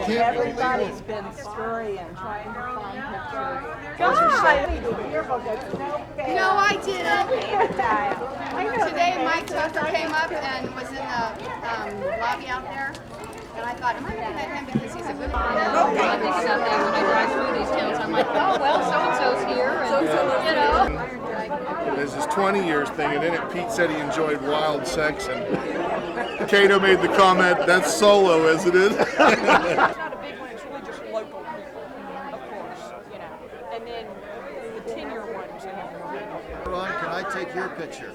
Everybody's been scurrying, trying to find pictures. God! No, I didn't. Today, Mike Tucker came up and was in the lobby out there. And I thought, am I looking at him because he's a good friend? When I drive through these towns, I'm like, oh, well, so-and-so's here. And, you know. There's this 20 years thing, and in it, Pete said he enjoyed wild sex, and Cato made the comment, that's solo as it is. It's not a big one, it's really just local people, of course, you know. And then the 10-year ones, you know. Ron, can I take your picture?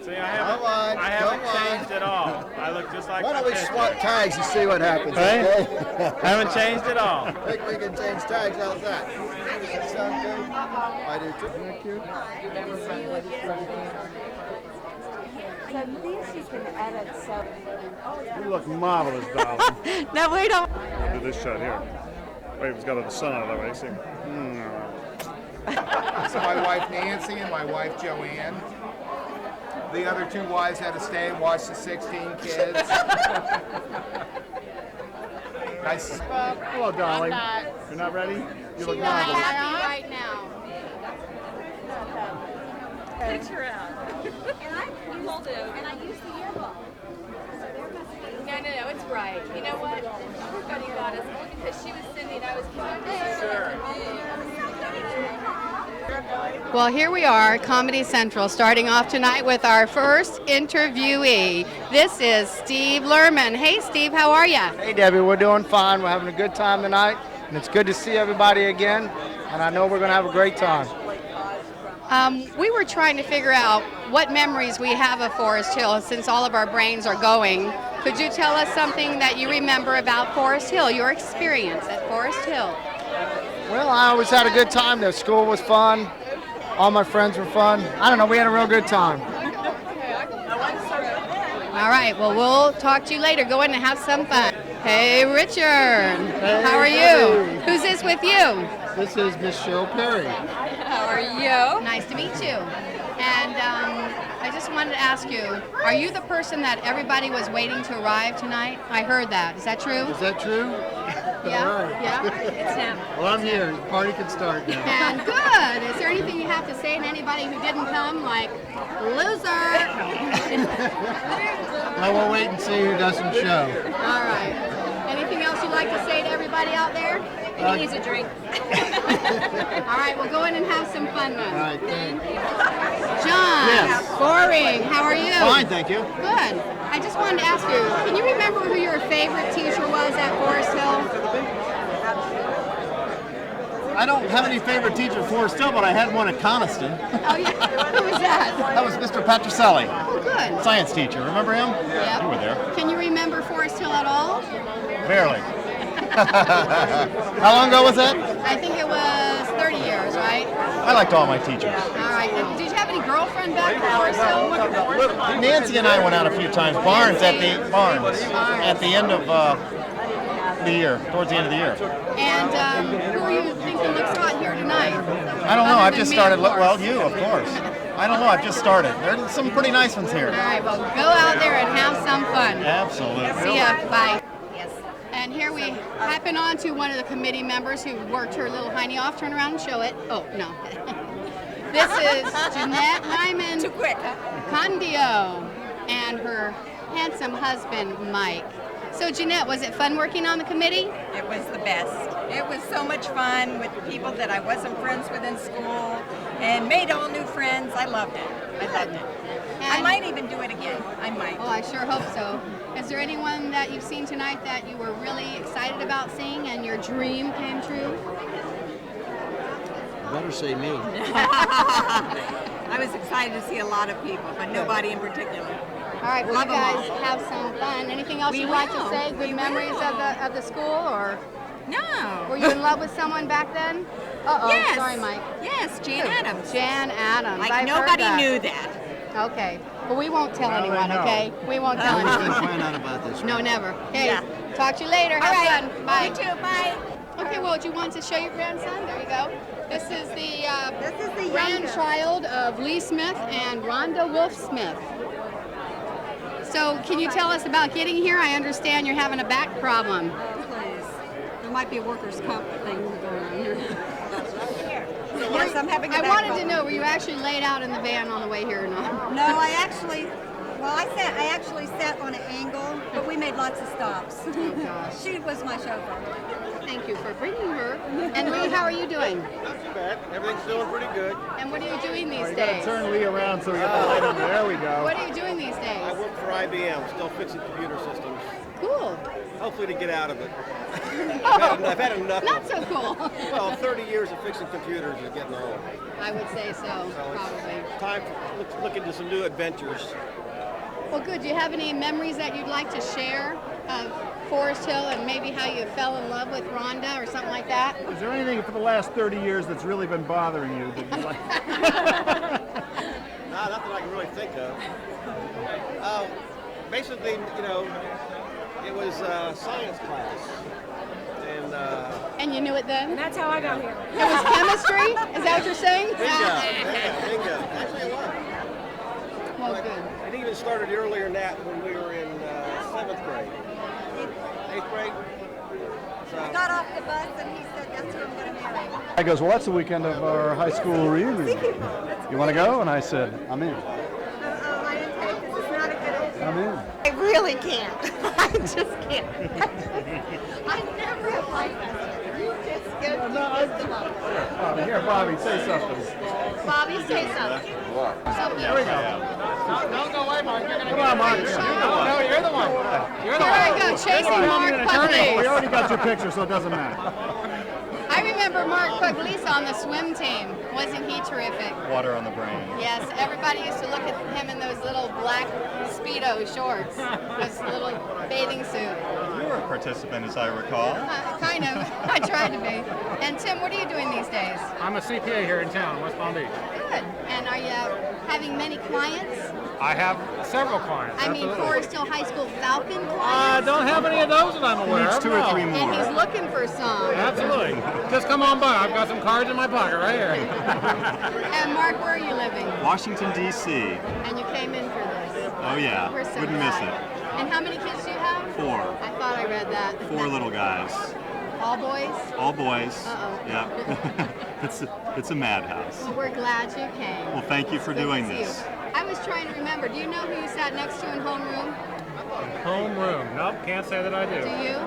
See, I haven't changed at all. I look just like Why don't we swap tags and see what happens? Hey? Okay? I haven't changed at all. I think we can change tags. How's that? Does that sound good? I do too. Isn't that cute? So these you can edit, so... You look marvelous, darling. No, we don't. I'll do this shot here. Wait, it's got the sun out of the way, see? So my wife Nancy and my wife Joanne. The other two wives had to stay and watch the 16 kids. Nice. Hello, darling. You're not ready? You look Happy marvelous. right now. Picture out. And I use the yearbook. No, it's right. You know what? Everybody got us because she was sending. I was Well, here we are, Comedy Central, starting off tonight with our first interviewee. This is Steve Lerman. Hey, Steve, how are you? Hey, Debbie, we're doing fine. We're having a good time tonight, and it's good to see everybody again, and I know we're going to have a great time. We were trying to figure out what memories we have of Forest Hill since all of our brains are going. Could you tell us something that you remember about Forest Hill, your experience at Forest Hill? Well, I always had a good time there. School was fun. All my friends were fun. I don't know, we had a real good time. All right, well, we'll talk to you later. Go in and have some fun. Hey, Richard. Hey, how are you? Who's this with you? This is Miss Cheryl Perry. How are you? Nice to meet you. And I just wanted to ask you, are you the person that everybody was waiting to arrive tonight? I heard that. Is that true? Is that true? Yeah. All right. Yeah. It's him. Well, I'm here. The party can start now. And good. Is there anything you have to say to anybody who didn't come? Like, loser. Well, we'll wait and see who doesn't show. All right. Anything else you'd like to say to everybody out there? He needs a drink. All right, we'll go in and have some fun then. All right, thanks. John. Yes. Boring. How are you? Fine, thank you. Good. I just wanted to ask you, can you remember who your favorite teacher was at Forest Hill? I don't have any favorite teacher at Forest Hill, but I had one at Coniston. Oh, yeah. Who was that? That was Mr. Petroselli, Oh, good. science teacher. Remember him? Yep. You were there. Can you remember Forest Hill at all? Barely. How long ago was that? I think it was 30 years, right? I liked all my teachers. All right. Did you have any girlfriend back at Forest Hill? Nancy and I went out a few times. Barnes at the end of the year, towards the end of the year. And who are you thinking looks hot here tonight? I don't know. Other I've than just me, started. of course. Well, you, of course. I don't know. I've just started. There's some pretty nice ones here. All right. Well, go out there and have some fun. Absolutely. See ya. Bye. Yes. And here we happen on to one of the committee members who worked her little hiney off. Turn around and show it. Oh, no. This is Jeanette Ryman Condio and her handsome husband, Mike. So, Jeanette, was it fun working on the committee? It was the best. It was so much fun with people that I wasn't friends with in school and made all new friends. I loved it. I loved it. I And- might even do it again. I might. Oh, I sure hope so. Is there anyone that you've seen tonight that you were really excited about seeing and your dream came true? Better say me. I was excited to see a lot of people, but nobody in particular. All right, well, Love you 'em guys all. have some fun. Anything else We you'd like to will. say? Good We memories will. of the school, or No. were you in love with someone back then? Uh-oh, Yes. sorry, Mike. Yes, Jan Adams. Jan Adams. Like I've heard nobody that. knew that. Okay. Well, we won't tell Now they anyone, know. okay? We won't tell We're going to anyone. find out about this. No, never. Okay. Yeah. Talk to you later. All Have right. fun. Bye. You too. Bye. Okay, well, do you want to show your grandson? There you go. This is the youngest. grandchild of Lee Smith and Rhonda Wolf Smith. So, can you tell us about getting here? I understand you're having a back problem. Please. There might be a workers' comp thing going on here. Yes, I'm having a I back wanted problem. to know, were you actually laid out in the van on the way here or not? No, I actually sat on an angle, but we made lots of stops. Oh, gosh. She was my chauffeur. Thank you for bringing her. And Lee, how are you doing? Not too bad. Everything's doing pretty good. And what are you doing these You gotta days? turn Lee around so we get the light on. There we go. What are you doing these I days? work for IBM, still fixing computer systems. Cool. Hopefully to get out of it. Oh, I've had enough. not so cool. Well, 30 years of fixing computers is getting old. I would say so, probably. Time to look into some new adventures. Well, good. Do you have any memories that you'd like to share of Forest Hill and maybe how you fell in love with Rhonda or something like that? Is there anything for the last 30 years that's really been bothering you that you like? Nah, nothing I can really think of. Basically, it was science class. And you knew it then? That's how I got here. It was chemistry? Is that what you're saying? Bingo. Actually, it was. Well, good. It even started earlier than that when we were in 7th grade. 8th grade. I got off the bus and he said, that's who I'm going to marry. I goes, well, that's the weekend of our high school reunion. You want to go? And I said, I'm in. I didn't take this. It's not a good idea. I'm in. I really can't. I just can't. I never have liked that. You just go Bobby, here, Bobby, say something. Bobby, say something. There we go. Don't go away, Mark. Come on, Mark. No, you're the one. You're the Here I one. go, chasing Mark We Pugliese. already got your picture, so it doesn't matter. I remember Mark Pugliese on the swim team. Wasn't he terrific? Water on the brain. Yes, everybody used to look at him in those little black Speedo shorts, this little bathing suit. You were a participant, as I recall. Kind of. I tried to be. And Tim, what are you doing these days? I'm a CPA here in town, West Palm Beach. Good. And are you having many clients? I have several clients. I mean, absolutely. Forest Hill High School Falcon I clients? don't have any of those that I'm aware Needs of. 2 or 3 And more. he's looking for some. Absolutely. Just come on by. I've got some cards in my pocket right here. And Mark, where are you living? Washington, D.C. And you came in for this. Oh, yeah. We're so Wouldn't miss glad. it. And how many kids do you have? 4. I thought I read that. 4 little guys. All boys? All boys. Uh-oh. Yeah. It's a madhouse. Well, we're glad you came. Well, thank you for Good to doing see this. you. I was trying to remember. Do you know who you sat next to in homeroom? Homeroom. Nope, can't say that I do. Do you?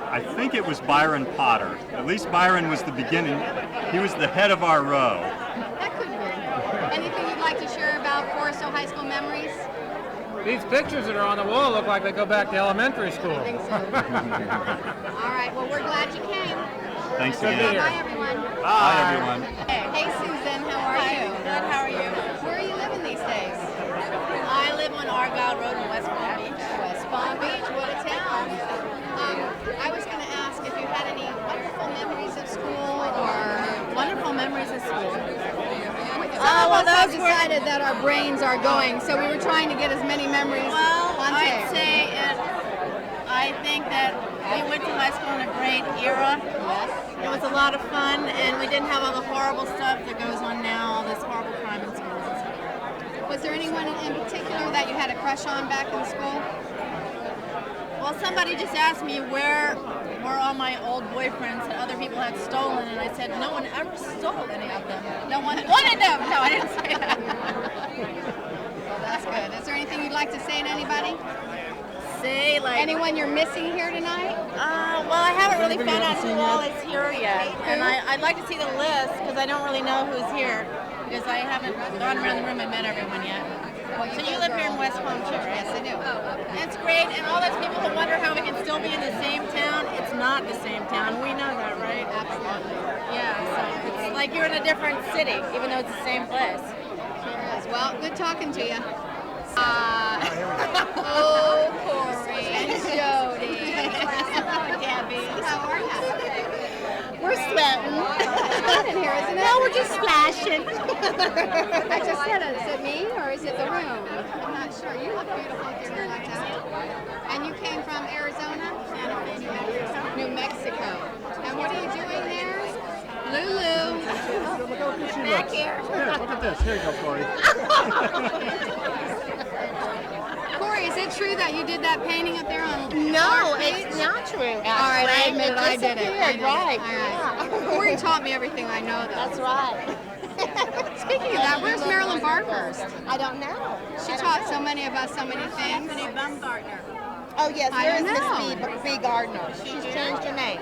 I think it was Byron Potter. At least Byron was the beginning. He was the head of our row. That could be. Anything you'd like to share about Forest Hill High School memories? These pictures that are on the wall look like they go back to elementary school. I think so. All right. Well, we're glad you came. Thanks Good to again. hear. Bye, everyone. Bye, everyone. Hey, Susan. How are you? Good, how are you? Where are you living these days? I live on Argyle Road in West Palm Beach. West Palm Beach. What a town. I was going to ask if you had any wonderful memories of school or Wonderful memories of school. Some of us have decided that our brains are going, so we were trying to get as many memories Well, on I'd tape. say I think that we went to high school in a great era. Yes. It was a lot of fun, and we didn't have all the horrible stuff that goes on now, all this horrible crime in schools. Was there anyone in particular that you had a crush on back in school? Well, somebody just asked me where were all my old boyfriends that other people had stolen, and I said no one ever stole any of them. No one wanted them. No, I didn't say that. Well, that's good. Is there anything you'd like to say to anybody? Say like Anyone you're missing here tonight? well, I haven't really found out who all is here yet, and I'd like to see the list because I don't really know who's here because I haven't gone around the room and met everyone yet. So you live here in West Palm too, right? Yes, I do. It's great, and all those people who wonder how we can still be in the same town, it's not the same town. We know that, right? Absolutely. Yeah, so it's like you're in a different city, even though it's the same place. Sure is. Well, good talking to you. Oh, Corey and Jody. Hello, Debbie. How are you? We're sweating. It's hot in here, isn't it? No, we're just splashing. I just said it. Is it me or is it the room? I'm not sure. You look beautiful with your hair like that. And you came from Arizona? Santa Fe, New Mexico. And what are you doing there? Lulu. here. Here, look at this. Here you go, Corey. Corey, is it true that you did that painting up there on No, Lark Beach? it's not true. All right, I admit it. I did it. Right. All right. Corey taught me everything I know, though. That's right. Speaking of that, where's Marilyn Barkhurst? I don't know. She taught so many of us so many things. Oh, yes, I there is don't Miss B. Gardner. She's changed her name.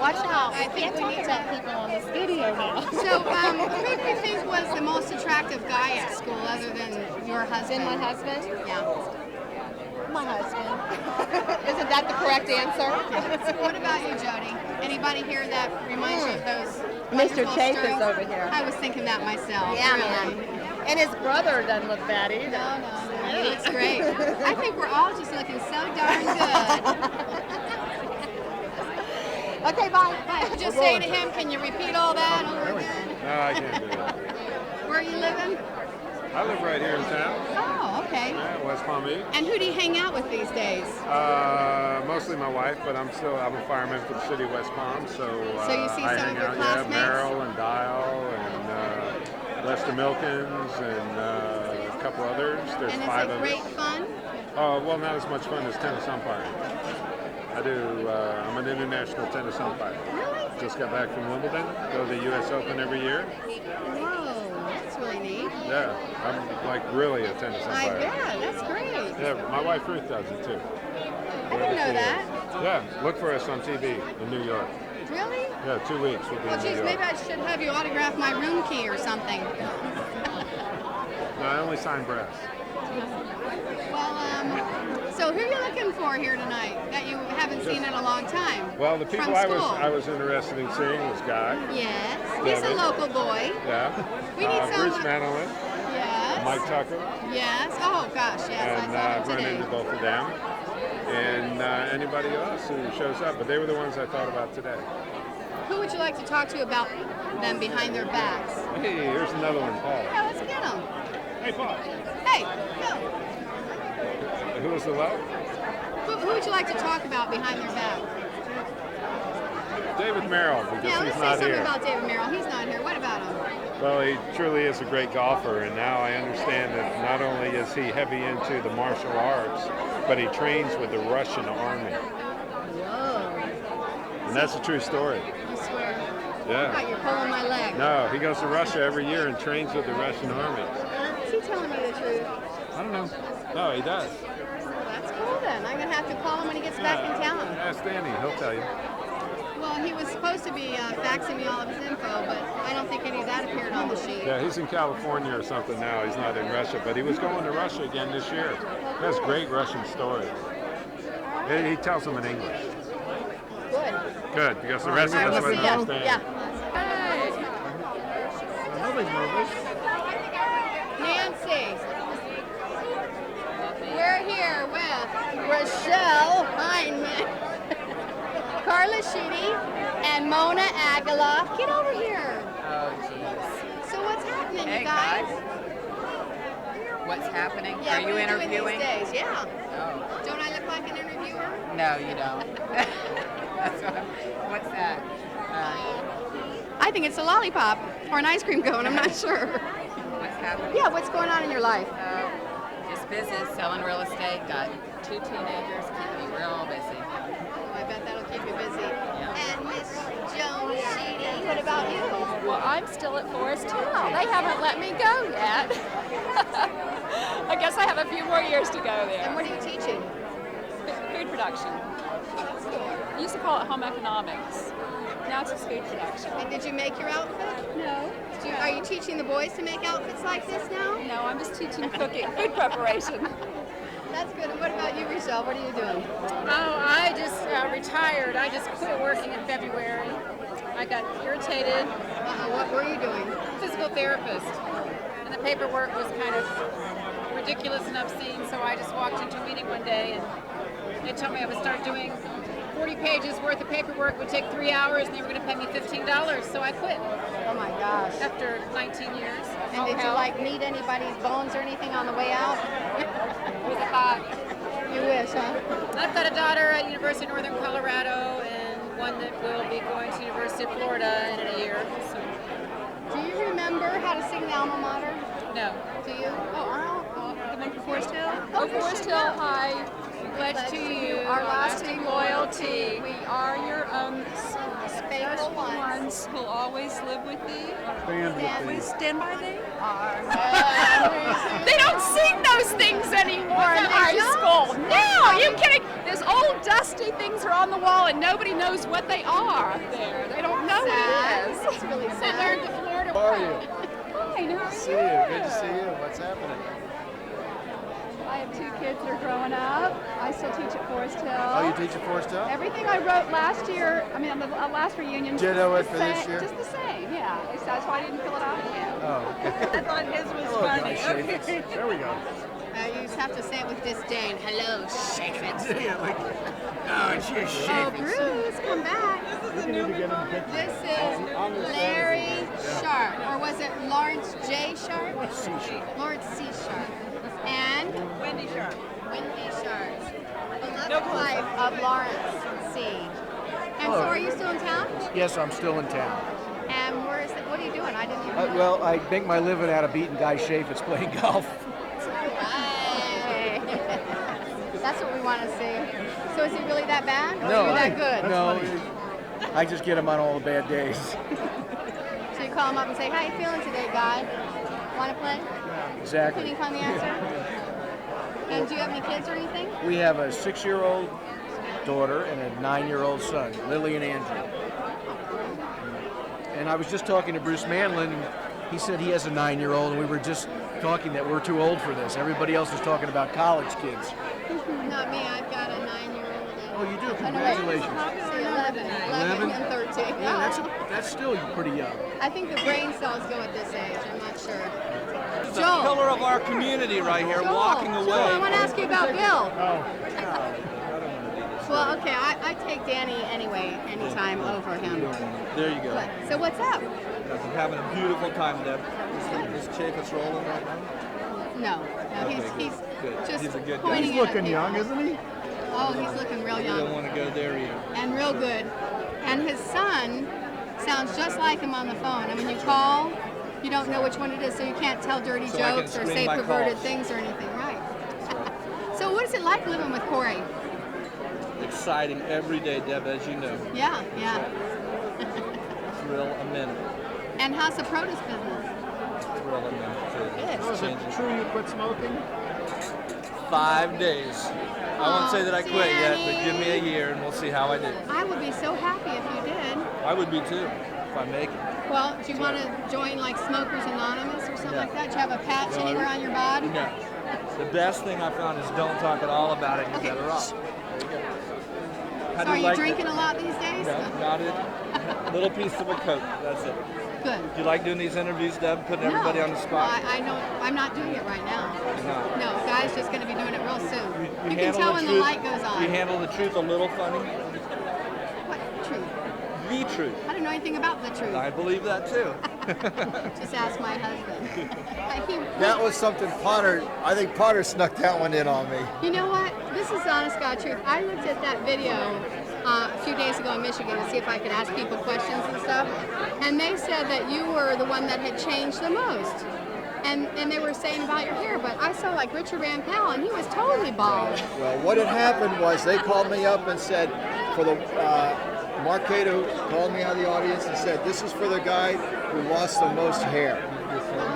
Watch out. I think Can't we talk need about people on this video now. So, who do you think was the most attractive guy at school other than your husband? My husband? Yeah. My husband. Isn't that the correct answer? What about you, Jody? Anybody here that reminds you of those Mr. wonderful Chaifetz stories? over here. I was thinking that myself. Yeah, really. man. And his brother doesn't look bad either. No. He looks great. I think we're all just looking so darn good. Okay, bye. But just say to him, can you repeat all that over again? No, I can't do that. Where are you living? I live right here in town. Oh, okay. Yeah, West Palm Beach. And who do you hang out with these days? Mostly my wife, but I'm a fireman for the city of West Palm, so you see I some hang of your out. classmates? Yeah, Merrill and Dial and Lester Milkins and a couple others. There's And is 5 it of great us. fun? Well, not as much fun as tennis umpiring. I do. I'm an international tennis umpire. Really? Just got back from Wimbledon. Go to the U.S. Open every year. Whoa, that's really neat. Yeah, I'm like really a tennis I umpire. bet. That's great. Yeah, my wife Ruth does it too. I didn't know that. Yeah, look for us on TV in New York. Really? Yeah, 2 weeks we'll be Well, in New geez, York. maybe I should have you autograph my room key or something. No, I only sign brass. Well, so who are you looking for here tonight that you haven't seen in a long time? Well, the people From I school? was interested in seeing was Guy. Yes, he's a Debi. local boy. Yeah. We need Bruce someone- Manolin, Yes. Mike Tucker, Yes. Oh gosh, yes. and I saw I've him run today. into both of them, and anybody else who shows up. But they were the ones I thought about today. Who would you like to talk to about them behind their backs? Hey, here's another one, Paul. Yeah, let's get them. Hey, Paul. Hey, go. Who was the left? Who would you like to talk about behind their back? David Merrill, because Yeah, let's he's say not something here. about David Merrill. He's not here. What about him? Well, he truly is a great golfer, and now I understand that not only is he heavy into the martial arts, but he trains with the Russian army. Whoa. And that's a true story. I swear. Yeah. God, you're pulling my leg. No, he goes to Russia every year and trains with the Russian army. Is he telling me the truth? I don't know. No, he does. Well, that's cool then. I'm going to have to call him when he gets back in town. Ask Danny, he'll tell you. Well, he was supposed to be faxing me all of his info, but I don't think any of that appeared on the sheet. Yeah, he's in California or something now. He's not in Russia, but he was going to Russia again this year. He has great Russian stories. He tells them in English. Good. Good, because the rest of us wouldn't understand. Yeah. Nobody's nervous. Nancy. We're here with Rochelle Heineman, Carla Sheedy, and Mona Aguilar. Get over here. Oh, jeez. So what's happening, Hey, you guys? What's happening? Yeah, Are you what interviewing? Doing these days? Yeah. Oh. Don't I look like an interviewer? No, you don't. That's what's that? I think it's a lollipop or an ice cream cone. I'm not sure. What's happening? Yeah, what's going on in your life? Just business, selling real estate. Got 2 teenagers. Keep me real busy. Oh, I bet that'll keep you busy. And Miss Joan Sheedy, what about you? Well, I'm still at Forest Hill. They haven't let me go yet. I guess I have a few more years to go there. And what are you teaching? Food production. That's cool. We used to call it home economics. Now it's just food production. And did you make your outfit? No. Are you teaching the boys to make outfits like this now? No, I'm just teaching cooking, food preparation. That's good. And what about you, Rochelle? What are you doing? Oh, I just retired. I just quit working in February. I got irritated. What were you doing? Physical therapist. And the paperwork was kind of ridiculous and obscene, so I just walked into a meeting one day and they told me I would start doing 40 pages worth of paperwork, would take 3 hours, and they were going to pay me $15, so I quit. Oh my gosh. After 19 years. And did you need anybody's bones or anything on the way out? It was a thought. You wish, huh? I've got a daughter at University of Northern Colorado and one that will be going to University of Florida in a year. So Do you remember how to sing the alma mater? No. Do you? The one for Forest Hill? Oh, Forest Hill High. Pledge to you our lasting loyalty. We are your own faithful ones who'll always live with thee. Always stand by thee. They don't sing those things anymore in high school. No, are you kidding? Those old dusty things are on the wall and nobody knows what they are up there. They don't know what it is. It's really sad. They learned the Florida. How are you? Fine, how are See you. Good to see you. What's happening? I have 2 kids that are growing up. I still teach at Forest Hill. Oh, you teach at Forest Hill? Everything I wrote last year, I mean, on the last reunion. Ditto it just for the this same- year? Just the same, yeah. That's why I didn't fill it out again. Oh. I thought his was Hello, Guy funny. Chaifetz. There we go. You just have to say it with disdain. Hello, Chaifetz. Yeah, like, oh, it's your Oh, Chaifetz. Bruce, come back. This is Larry Sharp, or was it Lawrence J. Sharp? C. Sharp. Lawrence C. Sharp. And Wendy Sharp. Wendy Sharp. The love life of Lawrence C. And so are you still in town? Yes, I'm still in town. And where is it? What are you doing? I didn't even know. Well, I make my living out of beating Guy Chaifetz playing golf. Right. That's what we want to see. So is he really that bad? Or No, are you that good? No, I just get him on all the bad days. So you call him up and say, how you feeling today, Guy? Want to play? Exactly. Can you find the answer? And do you have any kids or anything? We have a 6-year-old daughter and a 9-year-old son, Lily and Andrew. And I was just talking to Bruce Manlin, and he said he has a 9-year-old, and we were just talking that we're too old for this. Everybody else is talking about college kids. Not me. I've got a 9-year-old. Oh, you do? Congratulations. 11 and 13. Yeah, that's still pretty young. I think the brain cells go at this age. I'm not sure. He's a pillar of our community right here, walking away. Joel, I want to ask you about Bill. Well, okay, I take Danny anyway, anytime over him. There you go. So what's up? I'm having a beautiful time, Deb. Is Chaifetz rolling right now? No, he's Good. just He's a good guy. pointing He's at looking people. young, isn't he? Oh, he's looking real You don't young want to go there either. and real good. And his son sounds just like him on the phone. And when you call, you don't know which one it is, so you can't tell dirty So I can jokes or screen say my perverted calls. things or anything, right? So what is it like living with Corey? Exciting every day, Deb, as you know. Yeah. Thrill a minute. And how's the produce business? Thrill a minute. Oh, is it true you quit smoking? 5 days. I won't say that I quit yet, but Danny. give me a year and we'll see how I do. I would be so happy if you did. I would be too, if I make it. Well, do you want to join like Smokers Anonymous or something No. like that? Do you have a patch No, I- anywhere on your body? No. The best thing I found is don't talk at all about it, you're Okay. better off. How So do are you you like drinking it? a lot these days? No, not it. Little piece of a Coke, that's it. Good. Do you like doing these interviews, Deb, putting everybody on the spot? I know. I'm not doing it right now. No. No, Guy's just going to be doing it real soon. We You can handle tell the when the truth- light goes on. We handle the truth a little funny. What truth? The truth. I don't know anything about the truth. I believe that too. Just ask my husband. That was something Potter, I think Potter snuck that one in on me. You know what? This is honest God truth. I looked at that video a few days ago in Michigan to see if I could ask people questions and stuff. And they said that you were the one that had changed the most. And they were saying about your hair, but I saw like Richard Van Pal and he was totally bald. Well, what had happened was they called me up and said, for the, Mark Cato called me out of the audience and said, this is for the guy who lost the most hair.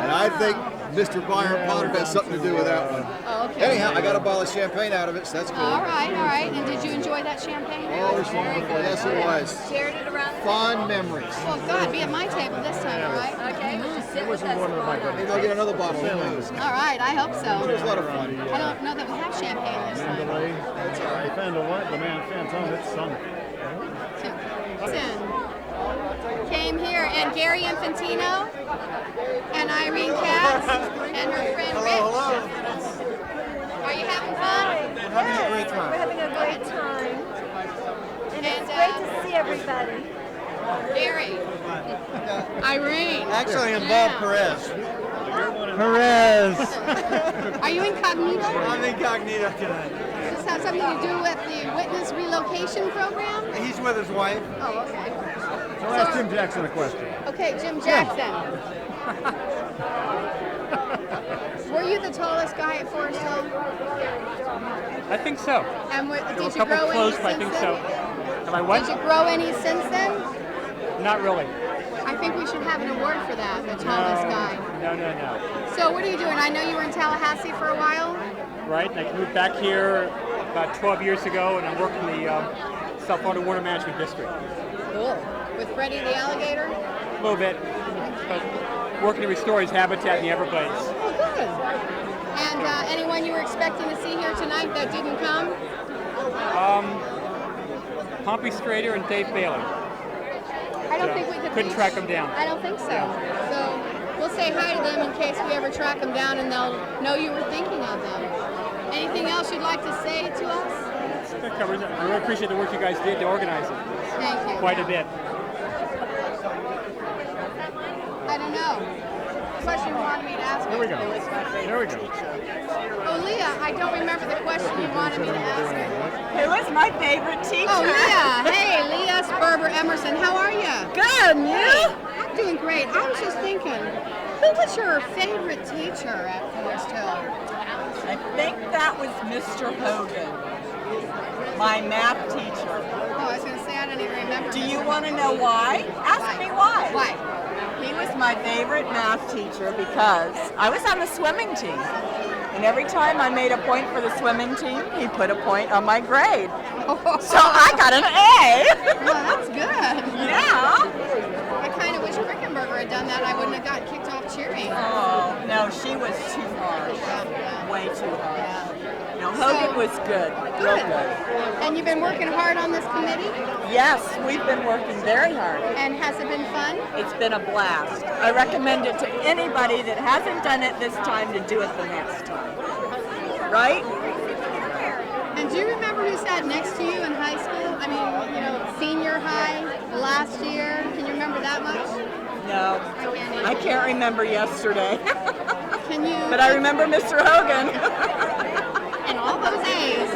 And I think Mr. Byron Potter has something to do with that one. Oh, okay. Anyhow, I got a bottle of champagne out of it, so that's cool. All right. And did you enjoy that champagne? Oh, it was wonderful. Yes, it was. Shared it around. Fond memories. Well, God, be at my table this time, all right? Okay, just sit with us. Maybe I'll get another bottle. All right, I hope so. It was a lot of fun. I don't know that we have champagne this time. That's all right. The man Fantone, it's sun. Came here, and Gary Infantino, and Irene Katz, and her friend Rich. Are you having fun? We're having a great time. We're having a great time. And it's great to see everybody. Gary. Irene. Actually, I'm Bob Perez. Are you incognito? I'm incognito tonight. Does this have something to do with the witness relocation program? He's with his wife. Oh, okay. So ask Jim Jackson a question. Okay, Jim Jackson. Were you the tallest guy at Forest Hill? I think so. And There were did a you couple grow close, any but I since think then? so. Am I what? Did you grow any since then? Not really. I think we should have an award for that, the tallest guy. No. So what are you doing? I know you were in Tallahassee for a while. Right? I moved back here about 12 years ago, and I'm working the South Florida Water Management District. Cool. With Freddie the alligator? A little bit. But working to restore his habitat in the Everglades. Oh, good. And anyone you were expecting to see here tonight that didn't come? Pompey Strader and Dave Bailey. I don't think we could. Couldn't track them down. I don't think so. So we'll say hi to them in case we ever track them down and they'll know you were thinking of them. Anything else you'd like to say to us? That covers it. I really appreciate the work you guys did to organize it. Thank you. Quite a bit. I don't know. Question you wanted me to ask. There we go. There we go. Oh, Leah, I don't remember the question you wanted me to ask. Who is my favorite teacher? Oh, Leah. Hey, Leah Sperber Emerson. How are you? Good, and you? I'm doing great. I was just thinking, who was your favorite teacher at Forest Hill? I think that was Mr. Hogan, my math teacher. Oh, I was going to say I don't even remember. Do you want to know why? Ask me why. Why? He was my favorite math teacher because I was on the swimming team. And every time I made a point for the swimming team, he put a point on my grade. So I got an A. Well, that's good. Yeah. I kind of wish Rickenberger had done that. I wouldn't have got kicked off cheering. Oh, no, she was too hard. Way too hard. No, Hogan was good. Real good. And you've been working hard on this committee? Yes, we've been working very hard. And has it been fun? It's been a blast. I recommend it to anybody that hasn't done it this time to do it the next time. Right? And do you remember who sat next to you in high school? I mean, you know, senior high, last year. Can you remember that much? No. I can't remember yesterday. Can you? But I remember Mr. Hogan. And all those A's.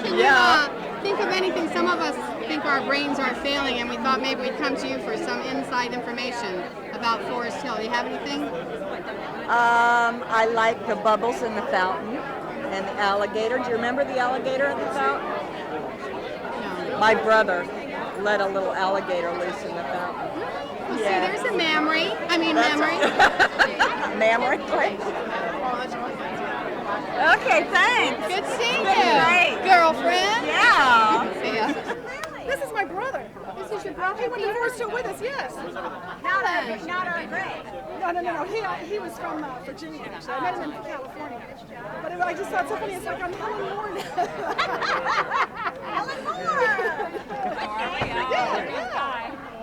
Can you think of anything? Some of us think our brains are failing, and we thought maybe we'd come to you for some inside information about Forest Hill. Do you have anything? I like the bubbles in the fountain and the alligator. Do you remember the alligator in the fountain? No. My brother let a little alligator loose in the fountain. Well, see, there's a memory. Memory. Memory, right? Okay, thanks. Good seeing Good you. night. Girlfriend? Yeah. See ya. This is my brother. This is your brother? He went to Forest Hill with us, yes. Not our grade. No. He was from Virginia, actually. I met him in California. But I just thought so funny. It's like I'm Helen Moore now. Helen Moore.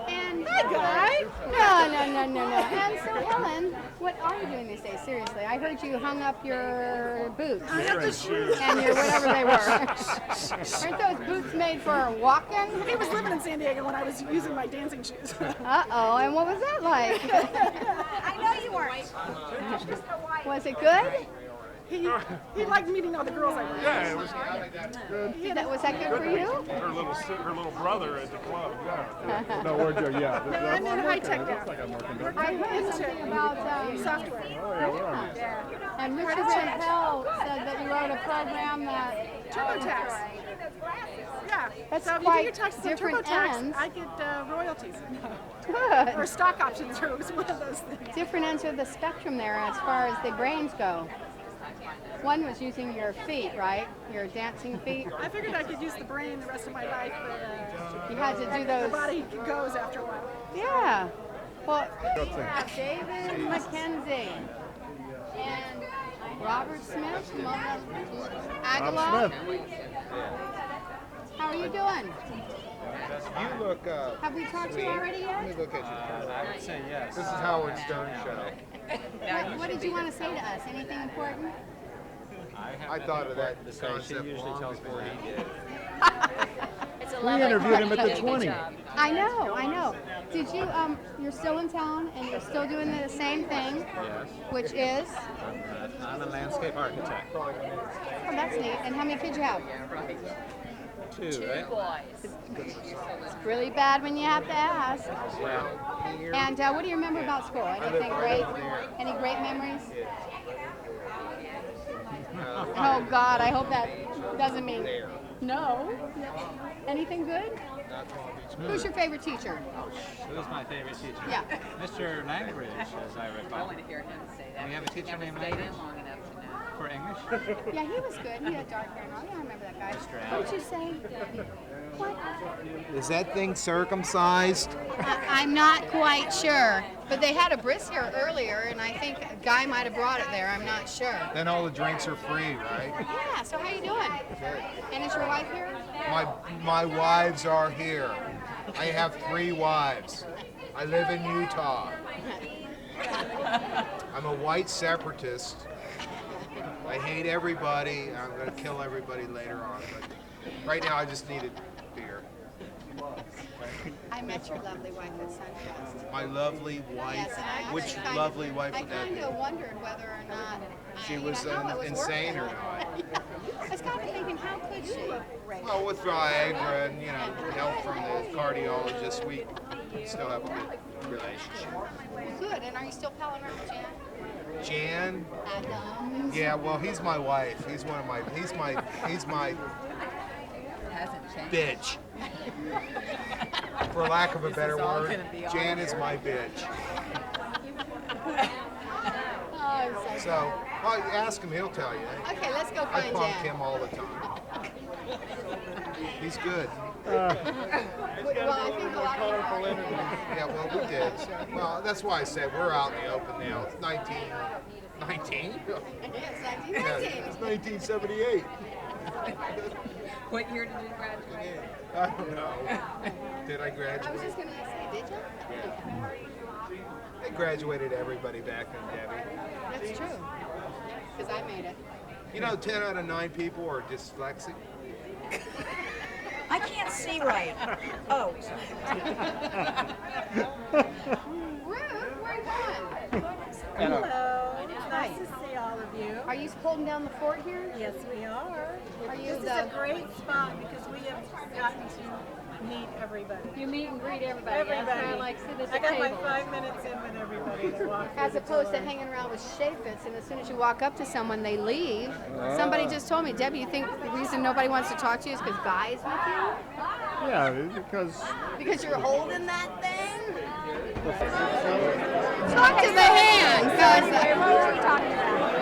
And hi, Guy. No. And so, Helen, what are you doing these days? Seriously, I heard you hung up your boots. I have the shoes. And your whatever they were. Aren't those boots made for walking? He was living in San Diego when I was using my dancing shoes. Uh-oh, and what was that like? I know you weren't. Was it good? He liked meeting all the girls I worked with. Yeah, it was good. Was that good for you? Her little brother at the club. Yeah. No, where'd you? Yeah. No, I'm in high tech now. Like I'm working. I heard something about software. Oh, yeah, where are you? And Richard Chappelle said that you wrote a program that TurboTax. Yeah. That's so if you do quite your taxes on different TurboTax, ends. I get royalties. Good. Or stock options, or it was one of those things. Different ends of the spectrum there as far as the brains go. One was using your feet, right? Your dancing feet. I figured I could use the brain the rest of my life, but You had to do those. the body goes after a while. Yeah. Well, we have David McKenzie and Robert Smith from Aguilar. How are you doing? You look. Have we talked to you already yet? Let me look at you. I would say yes. This is Howard Stern show. What did you want to say to us? Anything important? I thought of that concept She usually long tells me before what he he did. We interviewed him at the 20. I know. Did you, you're still in town and you're still doing the same thing, Yes. which is? I'm a landscape architect. Oh, that's neat. And how many kids you have? Two boys. It's really bad when you have to ask. And what do you remember about school? Anything great? Any great memories? Oh God, I hope that doesn't mean no. Anything good? Who's your favorite teacher? Who's my favorite teacher? Yeah. Mr. Langridge, as I recall. I want to hear him say that. We have a teacher named stayed Langridge? in long enough to know. For English? Yeah, he was good. He had dark hair and all. Yeah, I remember that guy. What did you say? What? Is that thing circumcised? I'm not quite sure. But they had a bris here earlier, and I think Guy might have brought it there. I'm not sure. Then all the drinks are free, right? Yeah, so how you doing? And is your wife here? My wives are here. I have 3 wives. I live in Utah. I'm a white separatist. I hate everybody. I'm going to kill everybody later on. But right now, I just needed beer. I met your lovely wife at Sunfest. My lovely wife. Yes, and I Which actually lovely wife would I that kind be? of wondered whether or not She was insane or not. I was kind of thinking, how could she? Well, with Viagra and help from the cardiologist, we still have a good relationship. Good. And are you still palling around with Jan? Jan? Adams. Yeah, well, he's my wife. He's my Hasn't changed. bitch. For lack of a This better is all word, gonna be all Jan is here. my bitch. Oh, So, well, ask him, he'll tell you. Okay, let's go I find punk Jan. him all the time. He's good. Well, I think a lot of people. Yeah, well, we did. Well, that's why I said we're out in the open now. It's 19? Yeah, It's 1978. What year did you graduate? I don't know. Did I I was graduate? just going to say, did you? They graduated everybody back then, Debbie. That's true. Because I made it. You know, 10 out of 9 people are dyslexic. I can't see right. Oh. Ruth, where are you going? Hello. It's nice to see all of you. Are you holding down the fort here? Yes, we are. Are you This is a great spot because we have gotten to meet everybody. You meet and greet everybody. That's why I like sitting at the I got table. my 5 minutes in with everybody that walked As through the opposed to door. hanging around with Chaifetz, and as soon as you walk up to someone, they leave. Somebody just told me, Debbie, you think the reason nobody wants to talk to you is because Guy's with you? Yeah, because Because you're holding that thing? Talk to the hand.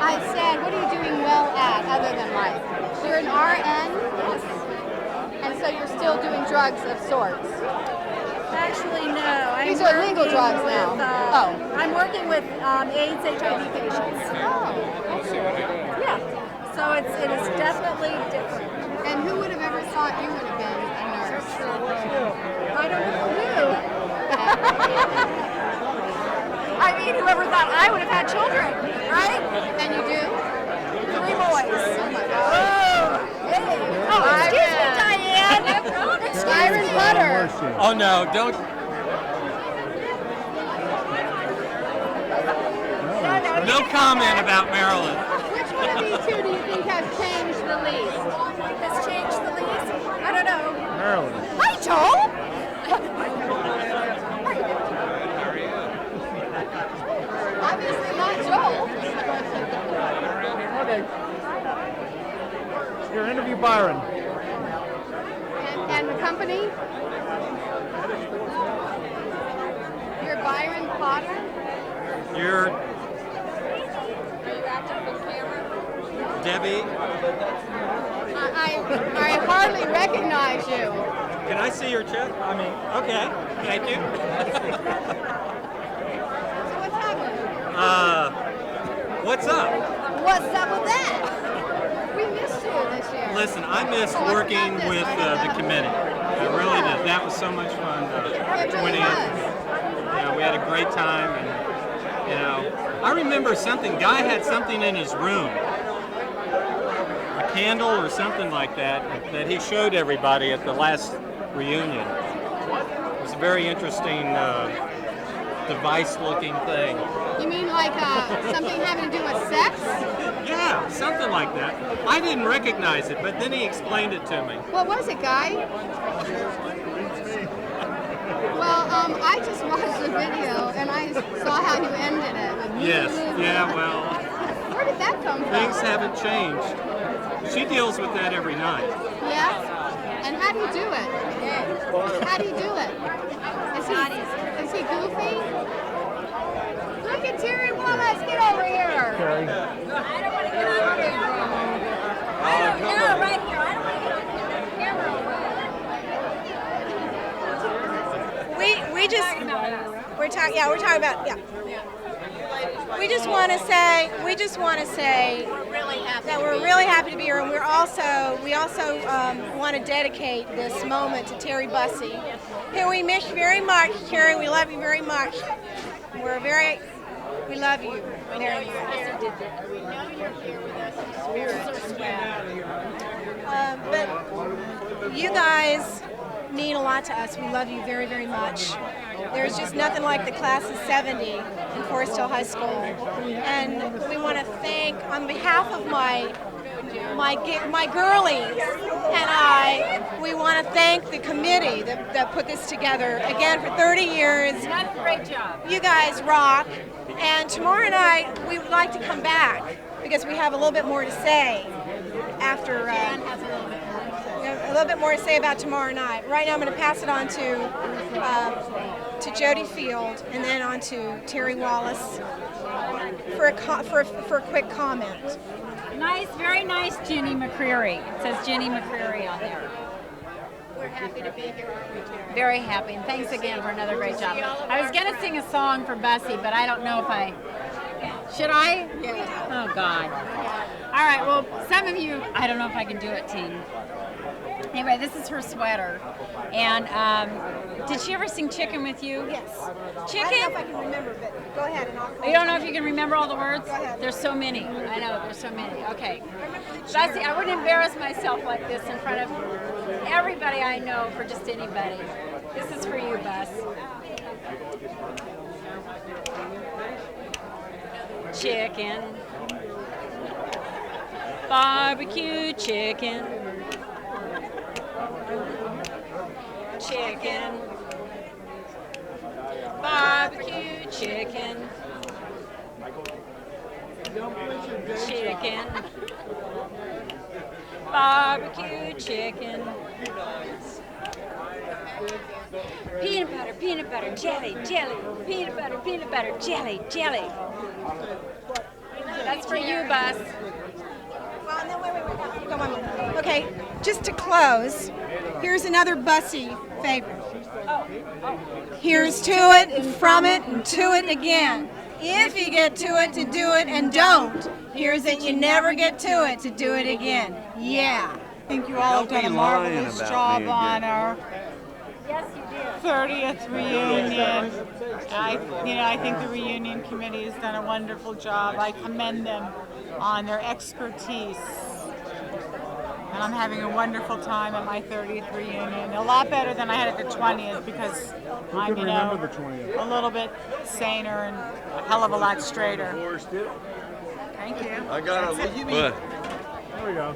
I said, what are you doing well at other than life? You're an RN? And so you're still doing drugs of sorts? Actually, no. I'm These are legal working drugs with, now. I'm working with AIDS, HIV patients. Yeah. So it is definitely different. And who would have ever thought you would have been a nurse? I don't know who. I mean, whoever thought I would have had children, right? And you do? 3 boys. Oh my God. Hey. Oh, excuse me, Diane. Byron Butter. Oh no, don't. No comment about Maryland. Which one of these two do you think has changed the least? Has changed the least? I don't know. Maryland. Hi, Joel. Obviously not Joel. Okay. Your interview, Byron. And the company? You're Byron Potter? You're Are you active for camera? Debbie. I hardly recognize you. Can I see your check? I mean, okay. Thank you. So what's happening? What's up? What's up with that? We missed you this year. Listen, I missed Oh, I working forgot this. with the committee. I really did. That was so much fun. It really 20th. was. We had a great time, and I remember something. Guy had something in his room, a candle or something like that he showed everybody at the last reunion. It was a very interesting device-looking thing. You mean like something having to do with sex? Yeah, something like that. I didn't recognize it, but then he explained it to me. What was it, Guy? Well, I just watched the video and I saw how you ended it. With Yes, yeah, well, where did that come from? things haven't changed. She deals with that every night. Yeah? And how do you do it? How do you do it? Is he goofy? Look at Terry Wallace, get over here. I don't want to get on camera. I don't know, right here. I don't want to get on camera. We just we're talking about we just want to say that we're really happy to be here, and we also want to dedicate this moment to Terry Bussey, who we miss very much. Terry, we love you very much. We love you very much. We know you're here with us in spirit. But you guys mean a lot to us. We love you very, very much. There's just nothing like the class of '70 in Forest Hill High School. And we want to thank, on behalf of my girlies and we want to thank the committee that put this together. Again, for 30 years. You've done a great job. You guys rock. And tomorrow night, we would like to come back because we have a little bit more to say after. A little bit more to say about tomorrow night. Right now, I'm going to pass it on to Jody Field and then on to Terry Wallace for a quick comment. Nice, very nice, Jenny McCreary. It says Jenny McCreary on there. We're happy to be here, aren't we, Terry? Very happy, and thanks again for another great job. I was going to sing a song for Bussy, but I don't know if I... Should I? Yeah. Oh, God. All right, well, some of you... I don't know if I can do it, team. Anyway, this is her sweater. And did she ever sing Chicken with you? Yes. Chicken? I don't know if I can remember, but go ahead. You don't know if you can remember all the words? Go ahead. There's so many. I know, there's so many. Okay. Bussy, I wouldn't embarrass myself like this in front of everybody I know for just anybody. This is for you, Bus. Chicken. Barbecue chicken. Chicken. Barbecue chicken. Chicken. Barbecue chicken. Peanut butter, jelly, jelly. Peanut butter, jelly, jelly. That's for you, Bus. Well, no, wait. Go on. Okay, just to close, here's another Bussy favorite. Here's to it and from it and to it again. If you get to it, to do it and don't. Here's that you never get to it, to do it again. Yeah. I think you all have done a marvelous job on our 30th reunion. I think the reunion committee has done a wonderful job. I commend them on their expertise. And I'm having a wonderful time at my 30th reunion. A lot better than I had at the 20th because I'm, a little bit saner and a hell of a lot straighter. Thank you. I got That's a it. what?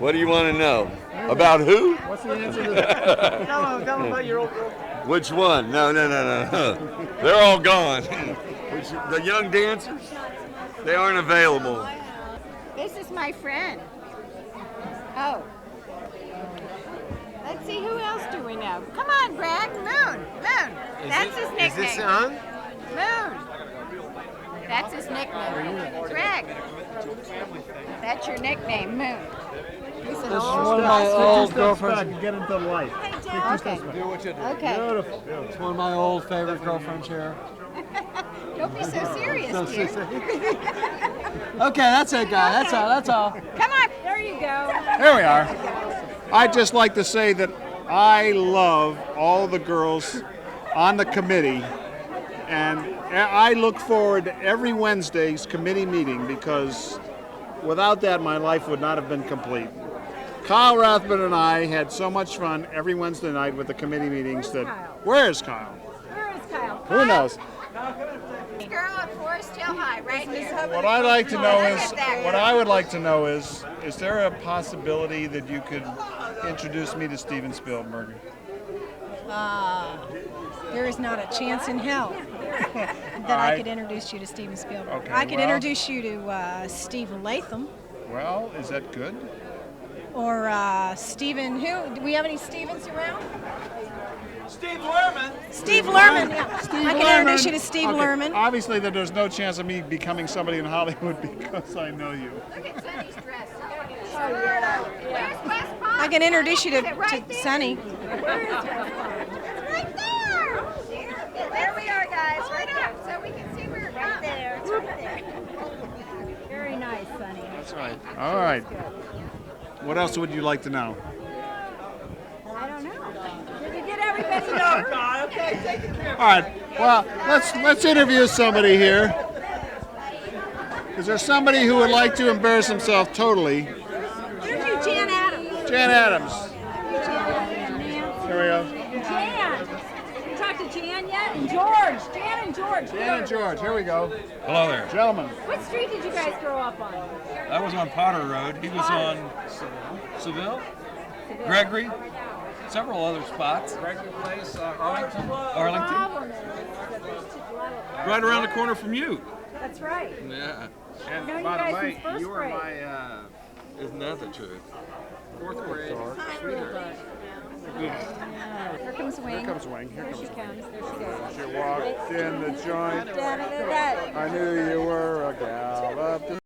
What do you want to know? About who? What's the answer to that? Tell them about your old girl. Which one? No. They're all gone. The young dancers? They aren't available. This is my friend. Oh. Let's see, who else do we know? Come on, Brad. Moon. That's his nickname. Is this on? Moon. That's his nickname. Greg. That's your nickname, Moon. This is one of my old girlfriends. Get into life. Okay. Do what you do. Okay. Beautiful. It's one of my old favorite girlfriends here. Don't be so serious, dude. Okay, that's it, guy. That's all. Come on. There you go. Here we are. I'd just like to say that I love all the girls on the committee, and I look forward to every Wednesday's committee meeting because without that, my life would not have been complete. Kyle Rathman and I had so much fun every Wednesday night with the committee meetings that... Where is Kyle? Where is Kyle? Who knows? This girl at Forest Hill High, right here. What I'd like to know is, what I would like to know is there a possibility that you could introduce me to Steven Spielberg? There is not a chance in hell that I could introduce you to Steven Spielberg. Okay, I could well- introduce you to Stephen Latham Well, is that good? or Stephen, who? Do we have any Stevens around? Steve Lerman. Steve Lerman, yeah. Steve I can Lerman. introduce you to Steve Okay, Lerman. Obviously, that there's no chance of me becoming somebody in Hollywood because I know you. I can introduce you to Sonny. Where is West Palm? It's right there. There we are, guys. Right there. So we can see where it's right there. It's right there. Very nice, Sonny. That's right. All right. What else would you like to know? I don't know. Did you get everybody No, there? no, okay, take it care. All right. Well, let's interview somebody here. Is there somebody who would like to embarrass himself totally? Interview Jan Adams. Jan Adams. Here we go. Jan. You talked to Jan yet? And George. Jan and George. Jan and George. Here we go. Hello there. Gentlemen. What street did you guys grow up on? I was on Potter Road. He was on Seville, Gregory, several other spots. Gregory Place, Arlington. Arlington. Problem is that there's two Right around the corner from you. That's right. Yeah. I've known you guys since first grade. Isn't that the truth? Fourth grade. Here comes Wing. Here comes Wing. Here There comes she Wing. comes. There she goes. She walked in the joint. Da-da-da-da. I knew you were a gal up to